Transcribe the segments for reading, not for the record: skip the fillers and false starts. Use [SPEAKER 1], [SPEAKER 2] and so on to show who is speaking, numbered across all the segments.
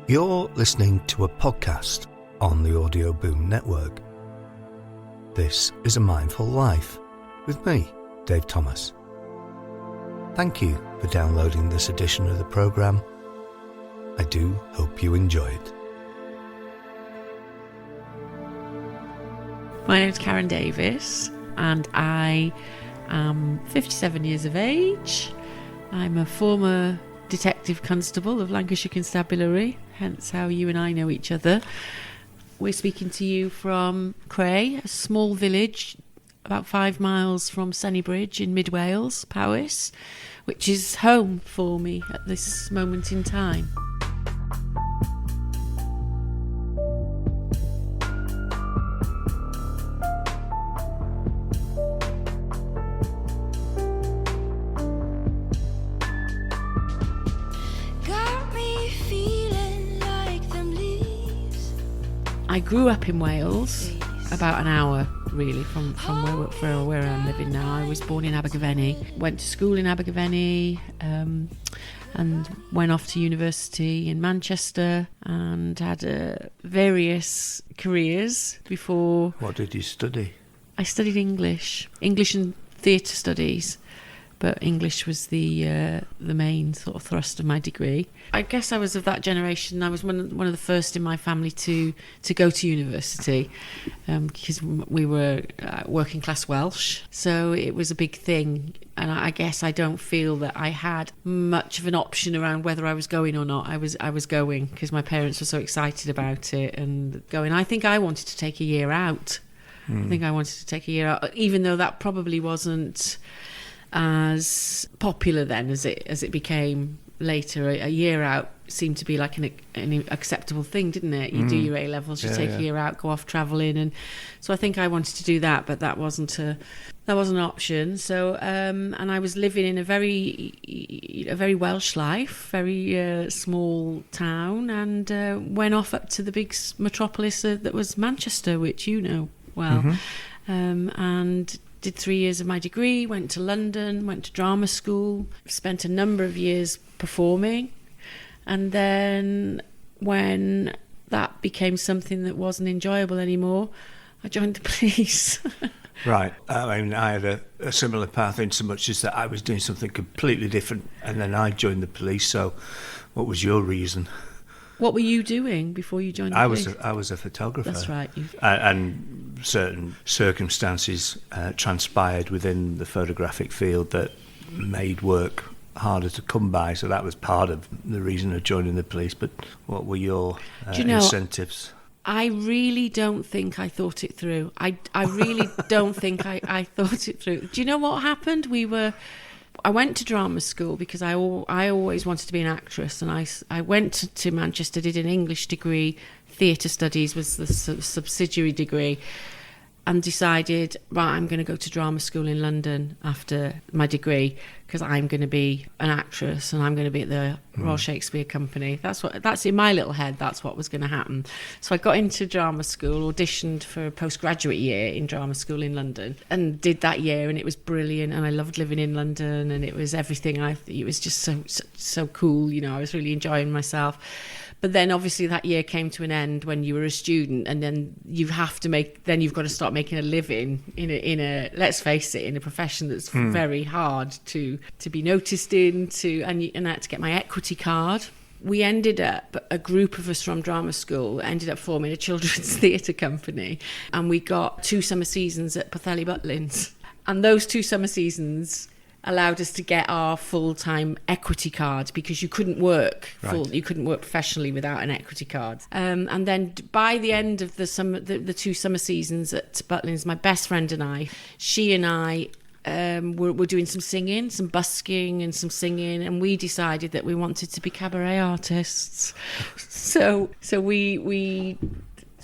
[SPEAKER 1] You're listening to a podcast on the Audio Boom Network. This is A Mindful Life with me, Dave Thomas. Thank you for downloading this edition of the programme. I do hope you enjoy it.
[SPEAKER 2] My name's Karen Davies and I am 57 years of age. I'm a former Detective Constable of Lancashire Constabulary, hence how you and I know each other. We're speaking to you from Cray, a small village about 5 miles from Sennybridge in mid Wales, Powys, which is home for me at this moment in time. I grew up in Wales, about an hour really from where I'm living now. I was born in Abergavenny, went to school in Abergavenny, and went off to university in Manchester and had various careers before.
[SPEAKER 1] What did you study?
[SPEAKER 2] I studied English and theatre studies. But English was the main sort of thrust of my degree. I guess I was of that generation. I was one of the first in my family to go to university because we were working class Welsh. So it was a big thing. And I guess I don't feel that I had much of an option around whether I was going or not. I was going because my parents were so excited about it and going. I think I wanted to take a year out. I think I wanted to take a year out, even though that probably wasn't as popular then as it became later. A year out seemed to be like an acceptable thing, didn't it? You do your A levels, you take a year out, go off travelling, and so I think I wanted to do that, but that wasn't an option. So and I was living in a very Welsh life, very small town, and went off up to the big metropolis that was Manchester, which you know well, and did 3 years of my degree, went to London, went to drama school, spent a number of years performing. And then when that became something that wasn't enjoyable anymore, I joined the police.
[SPEAKER 1] Right. I mean, I had a similar path in so much as that I was doing something completely different and then I joined the police. So what was your reason?
[SPEAKER 2] What were you doing before you joined the police?
[SPEAKER 1] I was a photographer.
[SPEAKER 2] That's right.
[SPEAKER 1] And certain circumstances transpired within the photographic field that made work harder to come by. So that was part of the reason of joining the police. But what were your incentives?
[SPEAKER 2] I really don't think I thought it through. I really don't think I thought it through. Do you know what happened? I went to drama school because I always wanted to be an actress, and I went to Manchester, did an English degree, theatre studies was the subsidiary degree, and decided, right, I'm going to go to drama school in London after my degree because I'm going to be an actress and I'm going to be at the Royal Shakespeare Company. That's in my little head, that's what was going to happen. So I got into drama school, auditioned for a postgraduate year in drama school in London and did that year, and it was brilliant, and I loved living in London, and it was everything. It was just so cool, you know. I was really enjoying myself. But then obviously that year came to an end when you were a student, and then you've got to start making a living in a let's face it, in a profession that's very hard to be noticed in, and I had to get my equity card. We ended up, a group of us from drama school ended up forming a children's theatre company, and we got 2 summer seasons at Pwllheli Butlins. And those 2 summer seasons allowed us to get our full-time equity card, because you couldn't work you couldn't work professionally without an equity card. And then by the end of the 2 summer seasons at Butlins, my best friend and I, were doing some singing, some busking and some singing, and we decided that we wanted to be cabaret artists. So we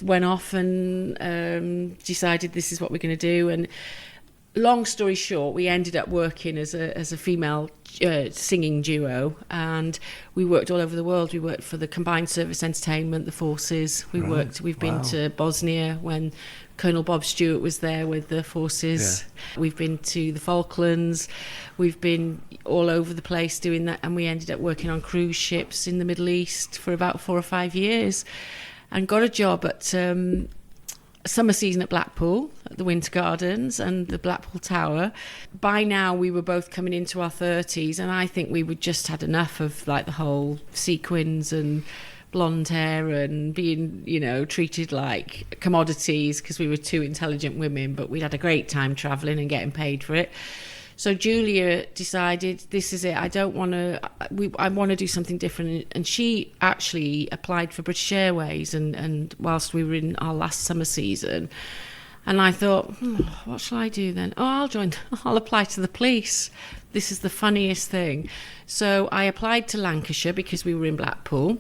[SPEAKER 2] went off and decided this is what we're going to do. And long story short, we ended up working as a female singing duo, and we worked all over the world. We worked for the Combined Service Entertainment, the Forces. We've been to Bosnia when Colonel Bob Stewart was there with the Forces. Yeah. We've been to the Falklands. We've been all over the place doing that, and we ended up working on cruise ships in the Middle East for about 4 or 5 years, and got a job at summer season at Blackpool, at the Winter Gardens and the Blackpool Tower. By now we were both coming into our 30s, and I think we would just had enough of like the whole sequins and blonde hair and being, treated like commodities because we were two intelligent women, but we'd had a great time travelling and getting paid for it. So Julia decided, this is it, I want to do something different. And she actually applied for British Airways and whilst we were in our last summer season. And I thought, what shall I do then? I'll apply to the police. This is the funniest thing. So I applied to Lancashire because we were in Blackpool.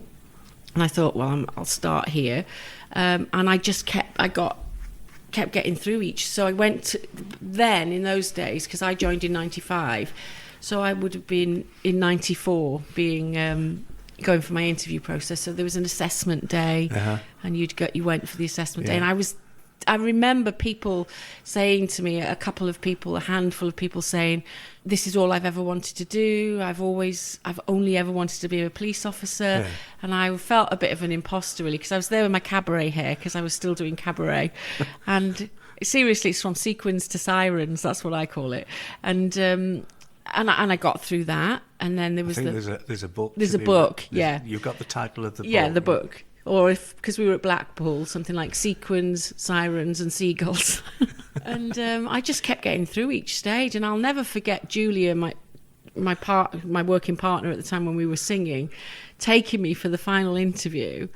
[SPEAKER 2] And I thought, I'll start here. And I just kept getting through each. So I went then in those days, because I joined in 95, so I would have been in 94 being going for my interview process. So there was an assessment day, and you went for the assessment day, and I remember people saying to me, a handful of people saying, this is all I've ever wanted to do. I've only ever wanted to be a police officer. And I felt a bit of an imposter, really, because I was there with my cabaret hair, because I was still doing cabaret. And seriously, it's from Sequins to Sirens, that's what I call it. And I got through that. And then there was
[SPEAKER 1] there's a book.
[SPEAKER 2] There's a book, yeah.
[SPEAKER 1] You've got the title of the book.
[SPEAKER 2] Yeah, the book. Or because we were at Blackpool, something like Sequins, Sirens and Seagulls. And I just kept getting through each stage. And I'll never forget Julia, my working partner at the time when we were singing, taking me for the final interview.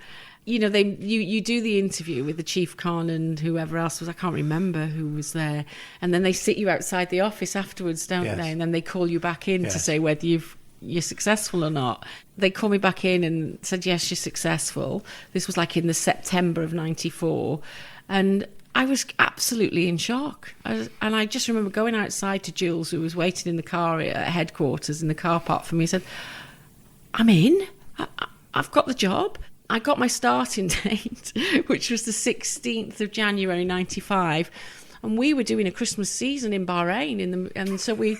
[SPEAKER 2] You do the interview with the chief con and whoever else was, I can't remember who was there. And then they sit you outside the office afterwards, don't they? And then they call you back in to say whether you're successful or not. They called me back in and said, yes, you're successful. This was like in the September of 94. And I was absolutely in shock. And I just remember going outside to Jules, who was waiting in the car at headquarters in the car park for me, and said, I'm in. I've got the job. I got my starting date, which was the 16th of January 95. And we were doing a Christmas season in Bahrain. And so we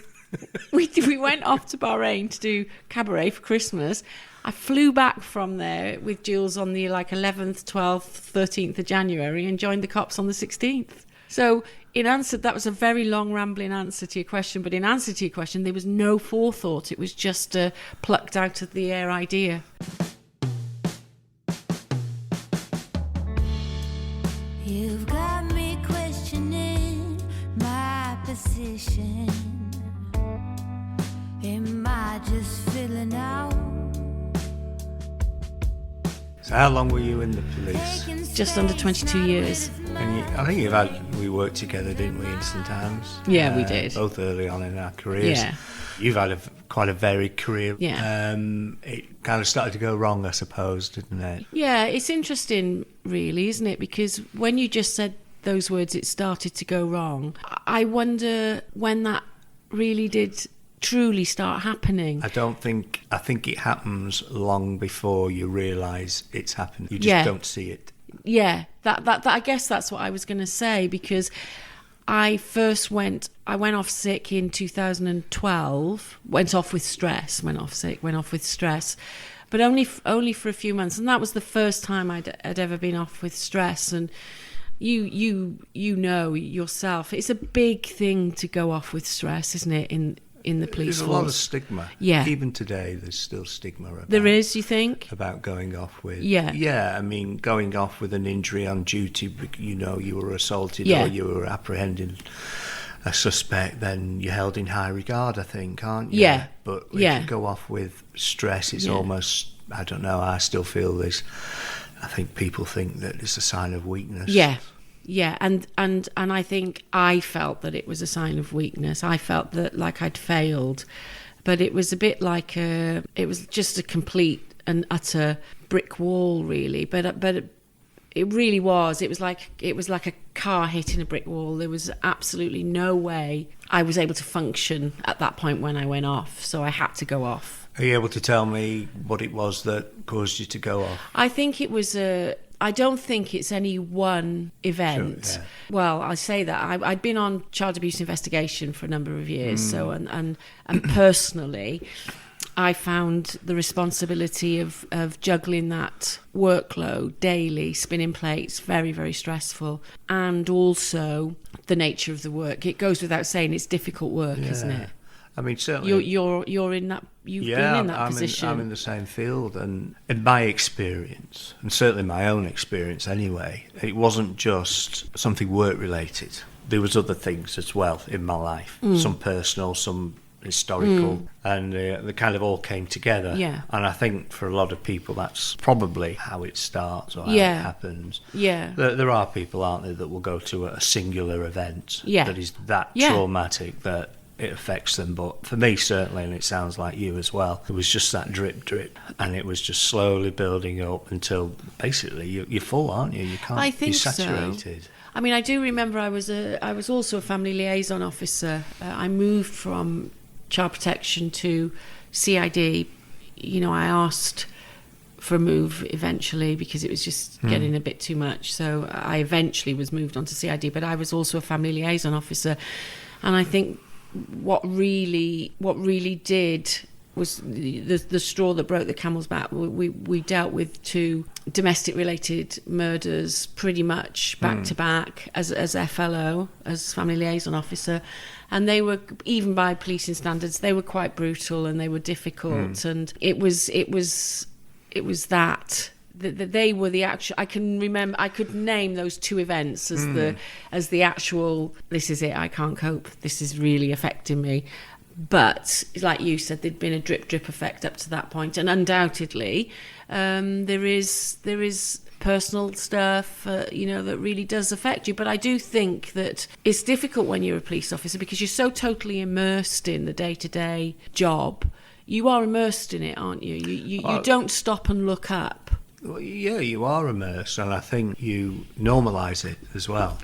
[SPEAKER 2] went off to Bahrain to do cabaret for Christmas. I flew back from there with Jules on the 11th, 12th, 13th of January and joined the cops on the 16th. So that was a very long rambling answer to your question, but in answer to your question, there was no forethought. It was just a plucked out of the air idea.
[SPEAKER 3] You've got me questioning my position. Am I just filling out?
[SPEAKER 1] So how long were you in the police?
[SPEAKER 2] Just under 22 years.
[SPEAKER 1] And I think we worked together, didn't we, in St Anne's?
[SPEAKER 2] Yeah, we did.
[SPEAKER 1] Both early on in our careers.
[SPEAKER 2] Yeah.
[SPEAKER 1] You've had quite a varied career.
[SPEAKER 2] Yeah.
[SPEAKER 1] It kind of started to go wrong, I suppose, didn't it?
[SPEAKER 2] Yeah, it's interesting, really, isn't it? Because when you just said those words, it started to go wrong. I wonder when that really did truly start happening.
[SPEAKER 1] I think it happens long before you realise it's happened. You just don't see it.
[SPEAKER 2] Yeah, that I guess that's what I was going to say, because I went off sick in 2012, went off with stress, but only for a few months, and that was the first time I'd ever been off with stress. And you know yourself, it's a big thing to go off with stress, isn't it, in the police force?
[SPEAKER 1] There's a lot of stigma.
[SPEAKER 2] Yeah.
[SPEAKER 1] Even today, there's still stigma about.
[SPEAKER 2] There is, you think?
[SPEAKER 1] About going off with.
[SPEAKER 2] Yeah.
[SPEAKER 1] Yeah, I mean, going off with an injury on duty, you were assaulted or you were apprehending a suspect, then you're held in high regard, I think, aren't you?
[SPEAKER 2] Yeah.
[SPEAKER 1] But if you go off with stress, it's almost, I don't know, I still feel this. I think people think that it's a sign of weakness.
[SPEAKER 2] Yeah. Yeah, and I think I felt that it was a sign of weakness. I felt that like I'd failed, but it was a bit like it was just a complete and utter brick wall, really. But It really was. It was like a car hitting a brick wall. There was absolutely no way I was able to function at that point when I went off. So I had to go off.
[SPEAKER 1] Are you able to tell me what it was that caused you to go off?
[SPEAKER 2] I think it was I don't think it's any one event.
[SPEAKER 1] Sure, yeah.
[SPEAKER 2] Well, I say that I'd been on child abuse investigation for a number of years. So and personally, I found the responsibility of juggling that workload daily, spinning plates, very, very stressful. And also the nature of the work. It goes without saying it's difficult work, isn't it?
[SPEAKER 1] I mean, certainly...
[SPEAKER 2] You're in that... You've been in that position.
[SPEAKER 1] I'm in the same field. And in my experience, and certainly my own experience anyway, it wasn't just something work-related. There was other things as well in my life. Some personal, some historical, and they kind of all came together.
[SPEAKER 2] Yeah.
[SPEAKER 1] And I think for a lot of people that's probably how it starts or how it happens.
[SPEAKER 2] Yeah.
[SPEAKER 1] There are people, aren't there, that will go to a singular event that is that traumatic that it affects them. But for me, certainly, and it sounds like you as well, it was just that drip, and it was just slowly building up until basically you're full, aren't you? You can't.
[SPEAKER 2] I think
[SPEAKER 1] be saturated.
[SPEAKER 2] So. I mean, I do remember I was also a family liaison officer. I moved from child protection to CID. You know, I asked for a move eventually because it was just getting a bit too much. So I eventually was moved on to CID, but I was also a family liaison officer. And I think what really did was the straw that broke the camel's back. We dealt with 2 domestic related murders pretty much back to back as FLO, as family liaison officer, and they were, even by policing standards, they were quite brutal and they were difficult. And it was that they were the actual. I can remember. I could name those 2 events as the actual. This is it. I can't cope. This is really affecting me. But like you said, there'd been a drip effect up to that point, and undoubtedly, there is personal stuff, that really does affect you. But I do think that it's difficult when you're a police officer because you're so totally immersed in the day-to-day job. You are immersed in it, aren't you? You don't stop and look up.
[SPEAKER 1] Well, yeah, you are immersed, and I think you normalise it as well.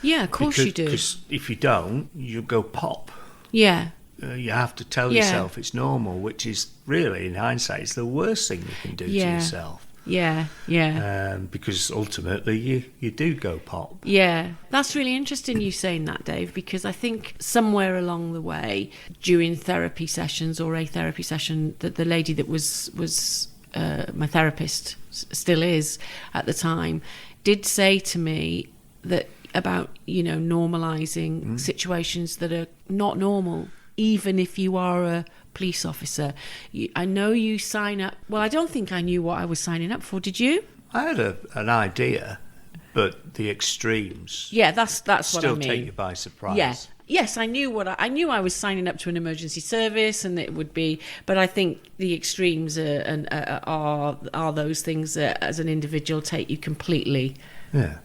[SPEAKER 2] Yeah, of course you do.
[SPEAKER 1] Because if you don't, you go pop.
[SPEAKER 2] Yeah.
[SPEAKER 1] You have to tell yourself it's normal, which is really, in hindsight, it's the worst thing you can do to yourself.
[SPEAKER 2] Yeah.
[SPEAKER 1] Because ultimately you do go pop.
[SPEAKER 2] Yeah, that's really interesting you saying that, Dave, because I think somewhere along the way, during therapy sessions or a therapy session, that the lady that was my therapist, still is at the time, did say to me that about, normalising situations that are not normal. Even if you are a police officer, I know you sign up. Well, I don't think I knew what I was signing up for. Did you?
[SPEAKER 1] I had an idea, but the extremes.
[SPEAKER 2] Yeah, that's what I mean.
[SPEAKER 1] Still take you by surprise.
[SPEAKER 2] Yeah. Yes, I knew I knew I was signing up to an emergency service, and it would be. But I think the extremes are those things that, as an individual, take you completely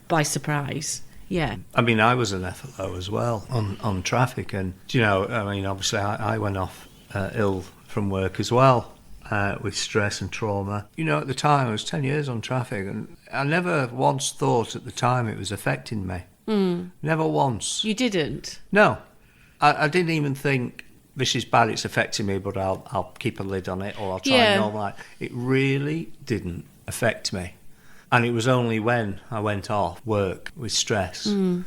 [SPEAKER 2] by surprise. Yeah.
[SPEAKER 1] I mean, I was an FLO as well on traffic, and obviously I went off ill from work as well with stress and trauma. At the time I was 10 years on traffic, and I never once thought at the time it was affecting me. Never once.
[SPEAKER 2] You didn't?
[SPEAKER 1] No, I didn't even think this is bad. It's affecting me, but I'll keep a lid on it, or I'll try and normalise. It really didn't affect me. And it was only when I went off work with stress and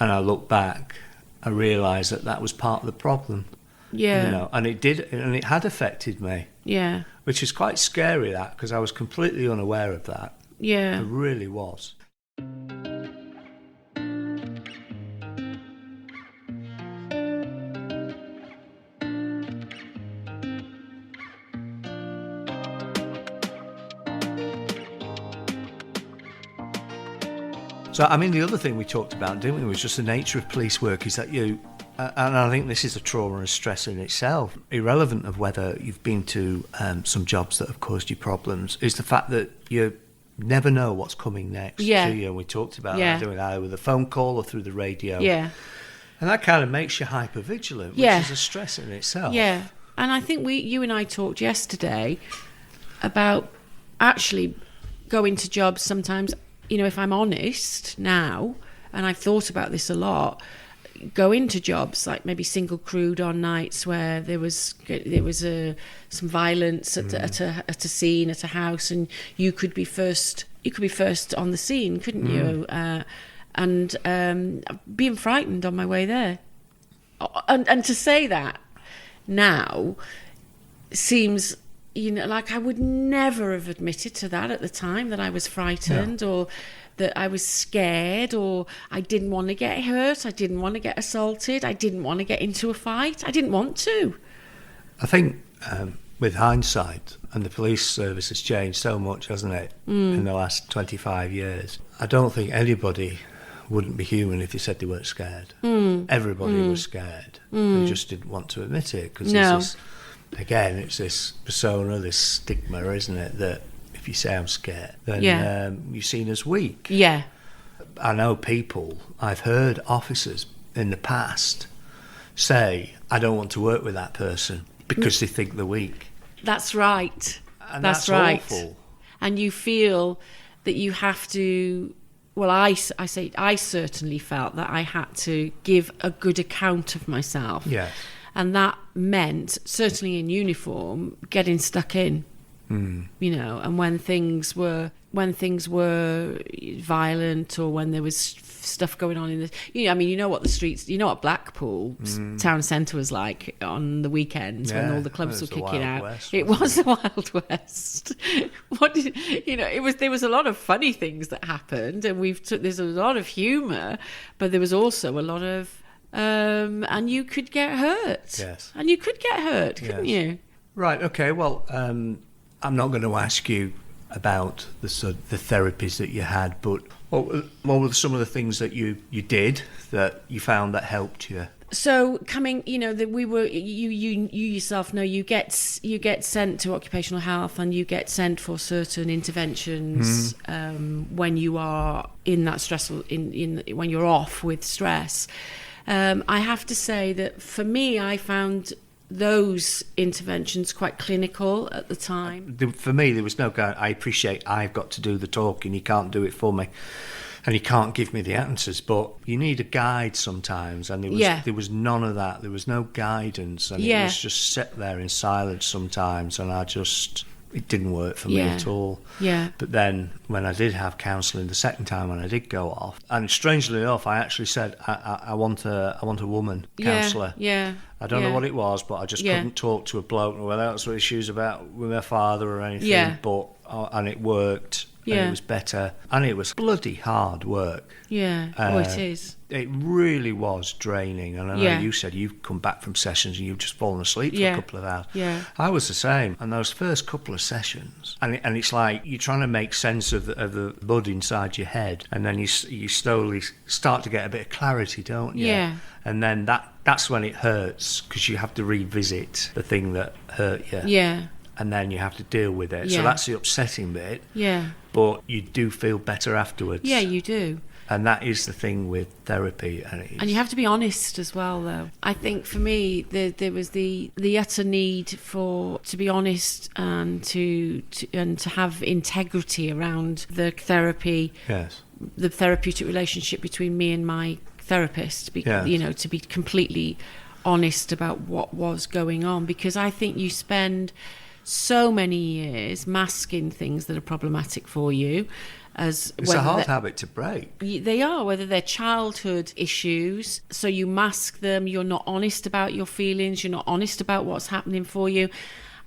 [SPEAKER 1] I looked back, I realised that was part of the problem.
[SPEAKER 2] Yeah.
[SPEAKER 1] And it did, and it had affected me.
[SPEAKER 2] Yeah.
[SPEAKER 1] Which is quite scary, that, because I was completely unaware of that.
[SPEAKER 2] Yeah.
[SPEAKER 1] I really was. So, I mean, the other thing we talked about, didn't we, was just the nature of police work, is that and I think this is a trauma and stress in itself, irrelevant of whether you've been to some jobs that have caused you problems, is the fact that you never know what's coming next to you. And we talked about that, doing either with a phone call or through the radio. Yeah. And that kind of makes you hyper-vigilant, which is a stress in itself.
[SPEAKER 2] Yeah. And I think you and I talked yesterday about actually going to jobs sometimes if I'm honest now, and I've thought about this a lot, go into jobs like maybe single crewed on nights where there was some violence at a scene, at a house, and you could be first on the scene, couldn't you? And being frightened on my way there, and to say that now seems, like I would never have admitted to that at the time, that I was frightened or that I was scared, or I didn't want to get hurt, I didn't want to get assaulted, I didn't want to get into a fight, I didn't want to.
[SPEAKER 1] I think with hindsight, and the police service has changed so much, hasn't it, in the last 25 years, I don't think anybody wouldn't be human if they said they weren't scared. Everybody was scared. They just didn't want to admit it, because it's this persona, this stigma, isn't it, that if you say I'm scared, then you're seen as weak.
[SPEAKER 2] Yeah.
[SPEAKER 1] I know people, I've heard officers in the past say, I don't want to work with that person because they think they're weak.
[SPEAKER 2] That's right.
[SPEAKER 1] And
[SPEAKER 2] that's right.
[SPEAKER 1] awful.
[SPEAKER 2] And you feel that you have to, well, I certainly felt that I had to give a good account of myself.
[SPEAKER 1] Yes.
[SPEAKER 2] And that meant, certainly in uniform, getting stuck in. And when things were violent, or when there was stuff going on in the, what the streets, what Blackpool's town centre was like on the weekends when all the clubs were kicking out. It was the Wild West. There was a lot of funny things that happened, and there's a lot of humour, but there was also a lot of and you could get hurt.
[SPEAKER 1] Yes.
[SPEAKER 2] And you could get hurt, couldn't you?
[SPEAKER 1] Right. Okay. Well, I'm not going to ask you about the therapies that you had, but what were some of the things that you did that you found that helped you?
[SPEAKER 2] So that we were, you yourself know, you get sent to occupational health, and you get sent for certain interventions when you are in that stressful, when you're off with stress. I have to say that for me, I found those interventions quite clinical at the time.
[SPEAKER 1] For me, there was no guide. I appreciate I've got to do the talking, you can't do it for me, and you can't give me the answers, but you need a guide sometimes, and there was none of that. There was no guidance, and it was just sit there in silence sometimes, and it didn't work for me at all.
[SPEAKER 2] Yeah.
[SPEAKER 1] But then when I did have counselling the second time, when I did go off, and strangely enough, I actually said, I want a woman counsellor.
[SPEAKER 2] Yeah.
[SPEAKER 1] I don't know what it was, but I just couldn't talk to a bloke without issues about with my father or anything. Yeah. But and it worked. Yeah. And it was better, and it was bloody hard work.
[SPEAKER 2] Yeah. It is.
[SPEAKER 1] It really was draining, and I know you said you've come back from sessions and you've just fallen asleep for a couple of hours.
[SPEAKER 2] Yeah.
[SPEAKER 1] I was the same, and those first couple of sessions, and it's like you're trying to make sense of the blood inside your head, and then you slowly start to get a bit of clarity, don't you?
[SPEAKER 2] Yeah.
[SPEAKER 1] And then that's when it hurts, because you have to revisit the thing that hurt you.
[SPEAKER 2] Yeah.
[SPEAKER 1] And then you have to deal with it. Yeah. So that's the upsetting bit.
[SPEAKER 2] Yeah.
[SPEAKER 1] But you do feel better afterwards.
[SPEAKER 2] Yeah, you do.
[SPEAKER 1] And that is the thing with therapy. And you
[SPEAKER 2] have to be honest as well, though. I think for me, there was the utter need to be honest and to have integrity around the therapy.
[SPEAKER 1] Yes.
[SPEAKER 2] The therapeutic relationship between me and my therapist. To be completely honest about what was going on, because I think you spend so many years masking things that are problematic for you. It's
[SPEAKER 1] a hard habit to break.
[SPEAKER 2] They are, whether they're childhood issues, so you mask them, you're not honest about your feelings, you're not honest about what's happening for you.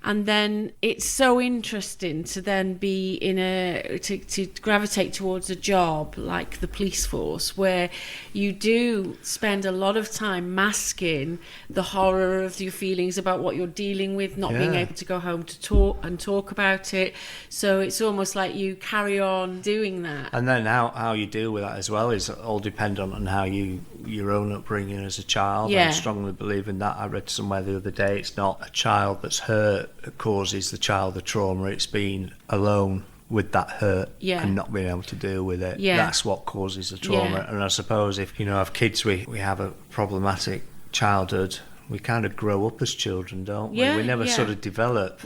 [SPEAKER 2] And then it's so interesting to then be to gravitate towards a job like the police force, where you do spend a lot of time masking the horror of your feelings about what you're dealing with, not being able to go home to talk about it. So it's almost like you carry on doing that.
[SPEAKER 1] And then how you deal with that as well is all dependent on how your own upbringing as a child. I strongly believe in that. I read somewhere the other day, it's not a child that's hurt that causes the child the trauma, it's being alone with that hurt and not being able to deal with it. That's what causes the trauma. And I suppose if have kids, we have a problematic childhood, we kind of grow up as children, don't we? We never sort of develop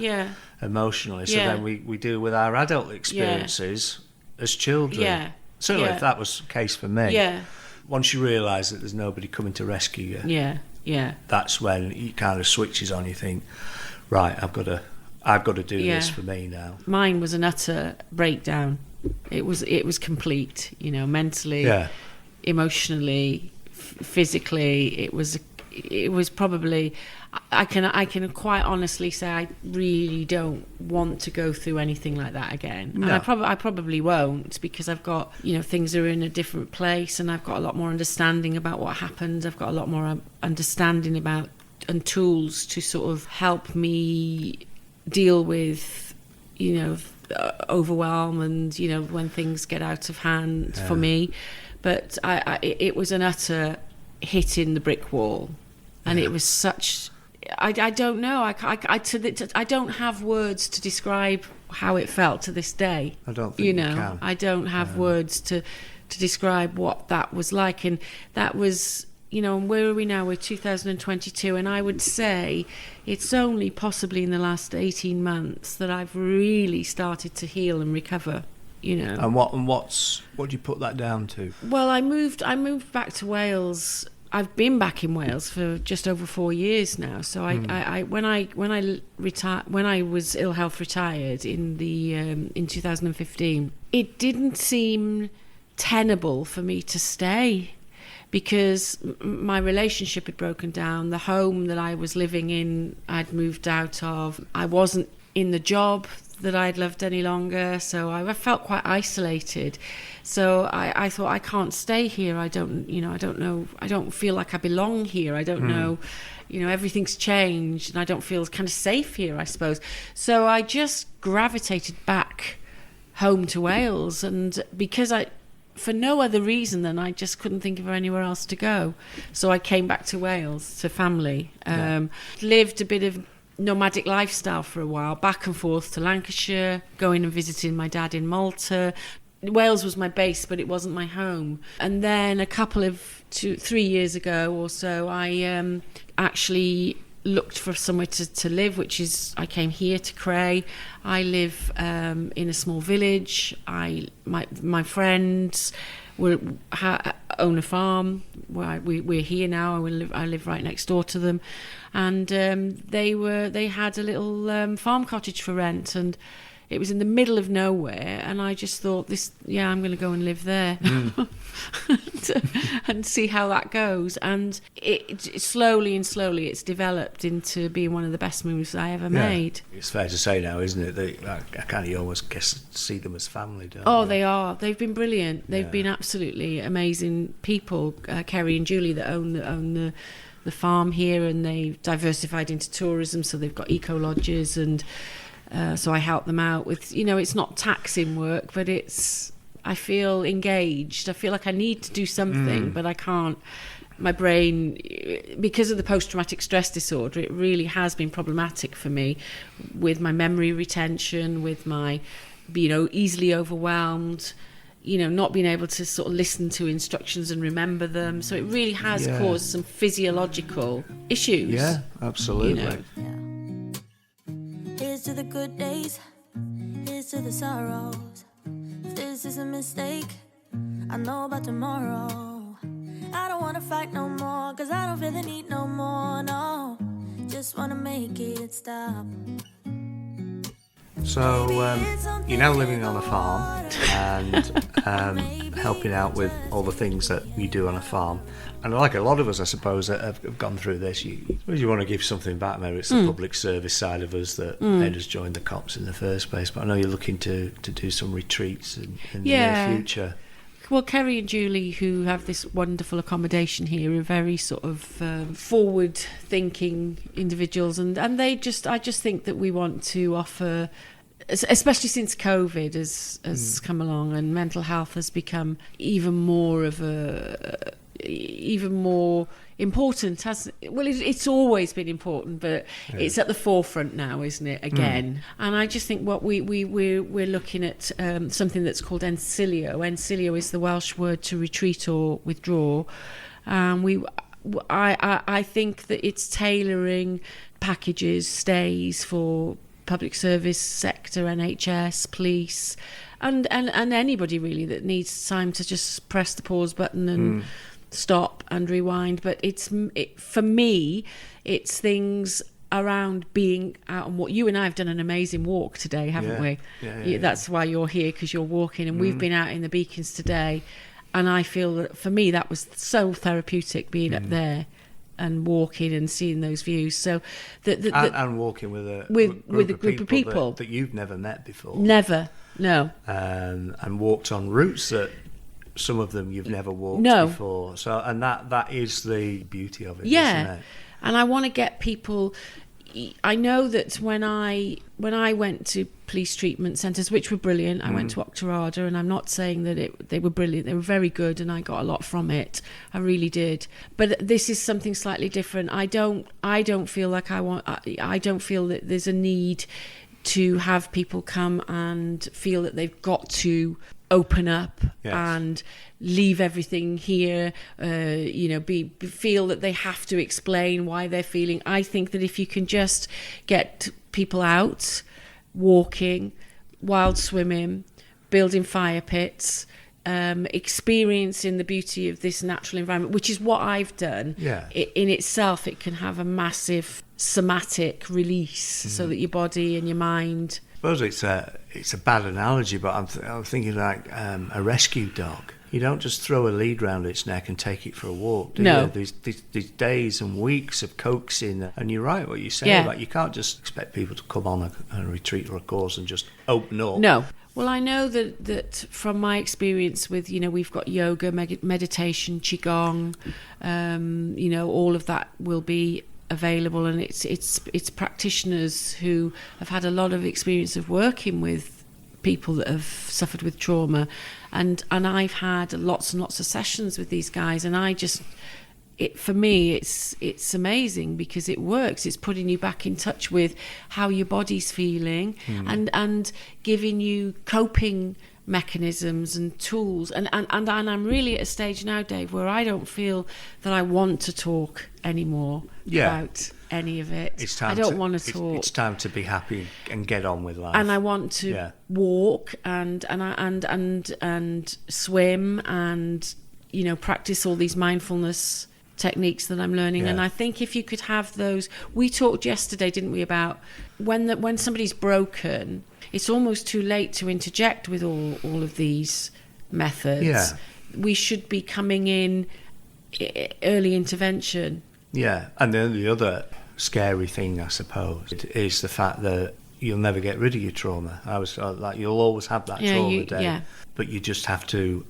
[SPEAKER 1] emotionally, so then we deal with our adult experiences as children. Certainly,
[SPEAKER 2] Yeah.
[SPEAKER 1] if that was the case for me.
[SPEAKER 2] Yeah,
[SPEAKER 1] Once you realise that there's nobody coming to rescue you,
[SPEAKER 2] yeah.
[SPEAKER 1] that's when it kind of switches on. You think, right, I've got to do this for me now.
[SPEAKER 2] Mine was an utter breakdown. It was complete, mentally, emotionally, physically. It was probably. I can quite honestly say I really don't want to go through anything like that again.
[SPEAKER 1] No.
[SPEAKER 2] And I probably won't, because I've got, things are in a different place, and I've got a lot more understanding about what happened. I've got a lot more understanding about and tools to sort of help me deal with, overwhelm and, when things get out of hand for me. But it was an utter hit in the brick wall. And it was such... I don't know. I don't have words to describe how it felt to this day.
[SPEAKER 1] I don't think you can.
[SPEAKER 2] I don't have words to describe what that was like. And that was, and where are we now? We're 2022. And I would say it's only possibly in the last 18 months that I've really started to heal and recover.
[SPEAKER 1] And what do you put that down to?
[SPEAKER 2] Well, I moved back to Wales. I've been back in Wales for just over 4 years now. So when I was ill health retired in 2015, it didn't seem tenable for me to stay, because my relationship had broken down. The home that I was living in, I'd moved out of. I wasn't in the job that I'd loved any longer, so I felt quite isolated. So I thought, I can't stay here. I don't know. I don't feel like I belong here. I don't know. Everything's changed, and I don't feel kind of safe here, I suppose. So I just gravitated back home to Wales, and because for no other reason than I just couldn't think of anywhere else to go. So I came back to Wales, to family. Lived a bit of nomadic lifestyle for a while, back and forth to Lancashire, going and visiting my dad in Malta. Wales was my base, but it wasn't my home. And then a couple of 3 years ago or so, I actually looked for somewhere to live, which is, I came here to Cray. I live in a small village. My friends own a farm. We're here now. I live right next door to them, and they had a little farm cottage for rent, and it was in the middle of nowhere, and I just thought, I'm going to go and live there and see how that goes. And it slowly it's developed into being one of the best moves I ever made.
[SPEAKER 1] It's fair to say now, isn't it, that I kind of almost see them as family, don't
[SPEAKER 2] Oh,
[SPEAKER 1] you?
[SPEAKER 2] they are. They've been brilliant. They've been absolutely amazing people. Kerry and Julie that own the farm here, and they've diversified into tourism, so they've got eco lodges, and so I help them out with, it's not taxing work, but I feel engaged. I feel like I need to do something, but I can't. My brain, because of the post-traumatic stress disorder, it really has been problematic for me with my memory retention, with my, easily overwhelmed, not being able to sort of listen to instructions and remember them. So it really has caused some physiological issues.
[SPEAKER 1] Yeah, absolutely.
[SPEAKER 3] Here's to the good days, here's to the sorrows. If this is a mistake, I know about tomorrow. I don't wanna fight no more, cause I don't feel the need no more, no. Just wanna make it stop.
[SPEAKER 1] So you're now living on a farm and helping out with all the things that you do on a farm. And like a lot of us, I suppose, that have gone through this, you want to give something back. Maybe it's the public service side of us that made us join the cops in the first place. But I know you're looking to do some retreats in the near future.
[SPEAKER 2] Well, Kerry and Julie, who have this wonderful accommodation here, are very sort of forward-thinking individuals, and I just think that we want to offer, especially since COVID has come along and mental health has become even more important. It's always been important, but it's at the forefront now, isn't it? Again, and I just think what we're looking at something that's called Encilio. Encilio is the Welsh word to retreat or withdraw. I think that it's tailoring packages, stays for public service sector, NHS, police, and anybody really that needs time to just press the pause button and stop and rewind. But for me, it's things around being out and walk. You and I have done an amazing walk today, haven't we?
[SPEAKER 3] Yeah.
[SPEAKER 2] That's why you're here, because you're walking, and we've been out in the Beacons today, and I feel that for me that was so therapeutic, being up there and walking and seeing those views. So
[SPEAKER 3] and walking with a group of people that you've never met before.
[SPEAKER 2] Never, no.
[SPEAKER 3] And walked on routes that some of them you've never walked before. So, and that is the beauty of it, isn't it?
[SPEAKER 2] And I want to get people. I know that when I went to police treatment centres, which were brilliant, I went to Octorada, and I'm not saying that they were brilliant. They were very good, and I got a lot from it. I really did. But this is something slightly different. I don't feel like I don't feel that there's a need to have people come and feel that they've got to open up and leave everything here, feel that they have to explain why they're feeling. I think that if you can just get people out, walking, wild swimming, building fire pits, experiencing the beauty of this natural environment, which is what I've done, in itself, it can have a massive somatic release so that your body and your mind...
[SPEAKER 3] I suppose it's a bad analogy, but I'm thinking like a rescue dog. You don't just throw a lead round its neck and take it for a walk, do you? These days and weeks of coaxing, and you're right what you say about you can't just expect people to come on a retreat or a course and just open up.
[SPEAKER 2] No. Well, I know that from my experience with, we've got yoga, meditation, qigong, all of that will be available, and it's practitioners who have had a lot of experience of working with people that have suffered with trauma, and I've had lots and lots of sessions with these guys, and for me it's amazing because it works. It's putting you back in touch with how your body's feeling and giving you coping mechanisms and tools, and I'm really at a stage now, Dave, where I don't feel that I want to talk anymore about any of it. I don't want to talk.
[SPEAKER 3] It's time to be happy and get on with life.
[SPEAKER 2] And I want to walk and swim and practice all these mindfulness techniques that I'm learning. And I think if you could have those, we talked yesterday, didn't we, about when somebody's broken, it's almost too late to interject with all of these methods. We should be coming in early intervention.
[SPEAKER 3] And then the other scary thing, I suppose, is the fact that you'll never get rid of your trauma. I was like, you'll always have that trauma, Dave. But you just have to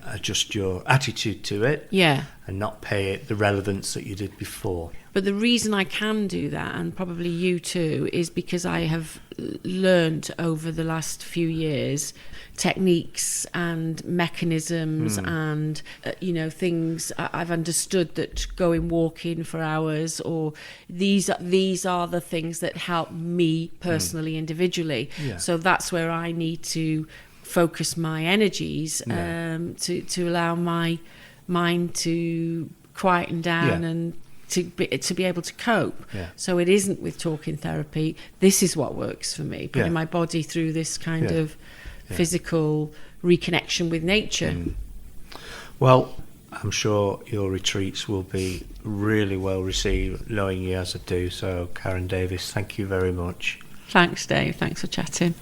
[SPEAKER 3] adjust your attitude to it, and not pay it the relevance that you did before.
[SPEAKER 2] But the reason I can do that, and probably you too, is because I have learned over the last few years techniques and mechanisms and things. I've understood that going walking for hours, or these are the things that help me personally, individually. So that's where I need to focus my energies to allow my mind to quieten down and to be able to cope. So it isn't with talking therapy. This is what works for me, putting my body through this kind of physical reconnection with nature.
[SPEAKER 3] Well, I'm sure your retreats will be really well received, knowing you as I do. So Karen Davies, thank you very much.
[SPEAKER 2] Thanks, Dave. Thanks for chatting.